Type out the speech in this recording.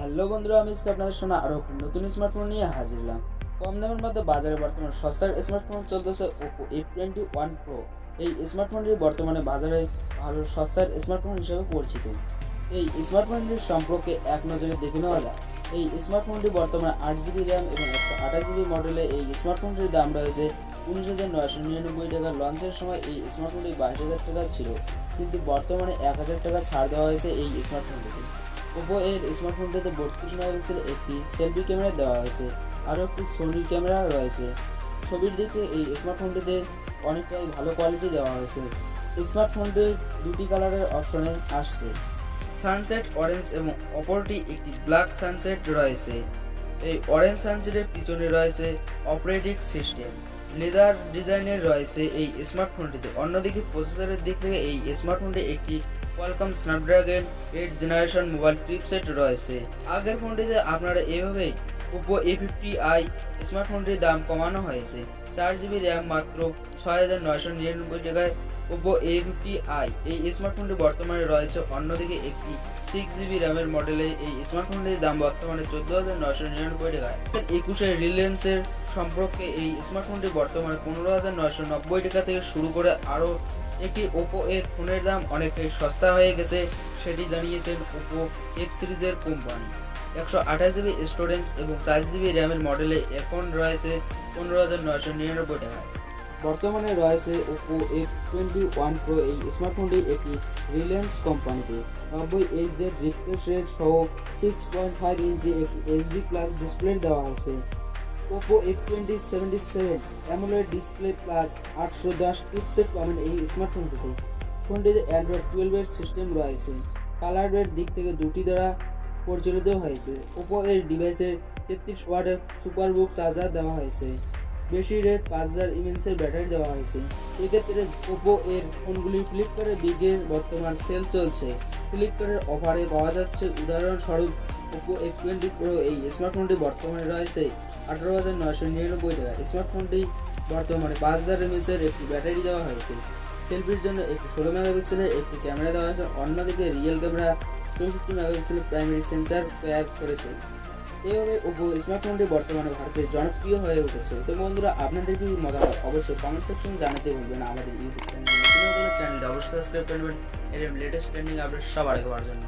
Hello বন্ধুরা, আমি আজকে আপনাদের সামনে আরও একটি নতুন স্মার্টফোন নিয়ে হাজির হলাম। কম দামের মধ্যে বাজারে বর্তমানে সস্তার স্মার্টফোন চলতেছে ওপো F21 Pro। এই স্মার্টফোনটি বর্তমানে বাজারে ভালো সস্তার স্মার্টফোন হিসেবে পরিচিত। এই স্মার্টফোনটির সম্পর্কে এক নজরে দেখে নেওয়া যায়। এই স্মার্টফোনটি বর্তমানে 8GB র্যাম এবং 128GB মডেলে। এই স্মার্টফোনটির দাম রয়েছে 19,999 টাকা। লঞ্চের সময় এই স্মার্টফোনটি 22,000 টাকা ছিল, কিন্তু বর্তমানে 1,000 টাকা ছাড় দেওয়া হয়েছে এই স্মার্টফোনটিতে। ওপো এর স্মার্টফোনটিতে 32 মেগাপিক্সেল একটি সেলফি ক্যামেরা দেওয়া হয়েছে, আরও একটি সোনির ক্যামেরা রয়েছে। ছবির দিকে এই স্মার্টফোনটিতে অনেকটাই ভালো কোয়ালিটি দেওয়া হয়েছে। স্মার্টফোনটির দুটি কালারের অপশনে আসছে, সানসেট অরেঞ্জ এবং অপরটি একটি ব্ল্যাক সানসেট রয়েছে। এই অরেঞ্জ সানসেটের পিছনে রয়েছে অপারেটিং সিস্টেম, লেদার ডিজাইনের রয়েছে এই স্মার্টফোনটিতে। অন্যদিকে প্রসেসরের দিক থেকে এই স্মার্টফোনটি একটি Qualcomm Snapdragon 8th generation mobile chipset রয়েছে। আগের ফোনটিতে আপনারা এভাবেই ওপো A50i স্মার্টফোনটির দাম কমানো হয়েছে। 4GB র্যাম মাত্র 6,999 টাকায় ওপো A50i এই স্মার্টফোনটি বর্তমানে রয়েছে। অন্যদিকে একটি 6GB র্যামের মডেলে এই স্মার্টফোনটির দাম বর্তমানে 14,999 টাকায়। 21 রিলায়েন্সের সম্পর্কে এই স্মার্টফোনটি বর্তমানে 15,990 টাকা থেকে শুরু করে আরও একটি ওপো এর ফোনের দাম অনেকটাই সস্তা হয়ে গেছে, সেটি জানিয়েছেন ওপো এফ সিরিজের কোম্পানি। 128GB স্টোরেজ এবং 4GB র্যামের মডেলে এখন রয়েছে 15,999 টাকায়। বর্তমানে রয়েছে ওপো F21 Pro। এই স্মার্টফোনটি একটি রিলায়েন্স কোম্পানিতে 90Hz রিফ্রেশ রেট সহ 6.5 ইঞ্চি একটি HD প্লাস ডিসপ্লে দেওয়া হয়েছে। Oppo F2077 AMOLED display plus 810 chipset পাবেন এই স্মার্টফোনটিতে। ফোনটিতে অ্যান্ড্রয়েড 12 এর সিস্টেম রয়েছে। কালারের দিক থেকে দুটি দ্বারা পরিচালিত হয়েছে। ওপো এর ডিভাইসে 33 ওয়াটের সুপারবুক চার্জার দেওয়া হয়েছে। বেশি রেট 5000 mAh এর ব্যাটারি দেওয়া হয়েছে। এক্ষেত্রে ওপো এর ফোনগুলি ফ্লিপকার্টে বিগের বর্তমান সেল চলছে। ফ্লিপকার্টের অফারে পাওয়া যাচ্ছে। উদাহরণস্বরূপ ওপো F20 Pro এই স্মার্টফোনটি বর্তমানে রয়েছে 18,999 টাকা। স্মার্টফোনটি বর্তমানে 5000 mAh এর একটি ব্যাটারি দেওয়া হয়েছে। সেলফির জন্য একটি 16 মেগাপিক্সেলের একটি ক্যামেরা দেওয়া হয়েছে। অন্যদিকে রিয়েল ক্যামেরা 64 মেগাপিক্সেলের প্রাইমারি সেন্সর তৈরি করেছে। এইভাবে ওপো স্মার্টফোনটি বর্তমানে ভারতে জনপ্রিয় হয়ে উঠেছে। তো বন্ধুরা, আপনাদের কি মতামত অবশ্যই কমেন্ট সেকশনে জানাতে ভুলবেন না। আমাদের ইউটিউব চ্যানেলটা অবশ্যই সাবস্ক্রাইব করবেন এর লেটেস্ট ট্রেন্ডিং আপডেট সবার আগে পাওয়ার জন্য।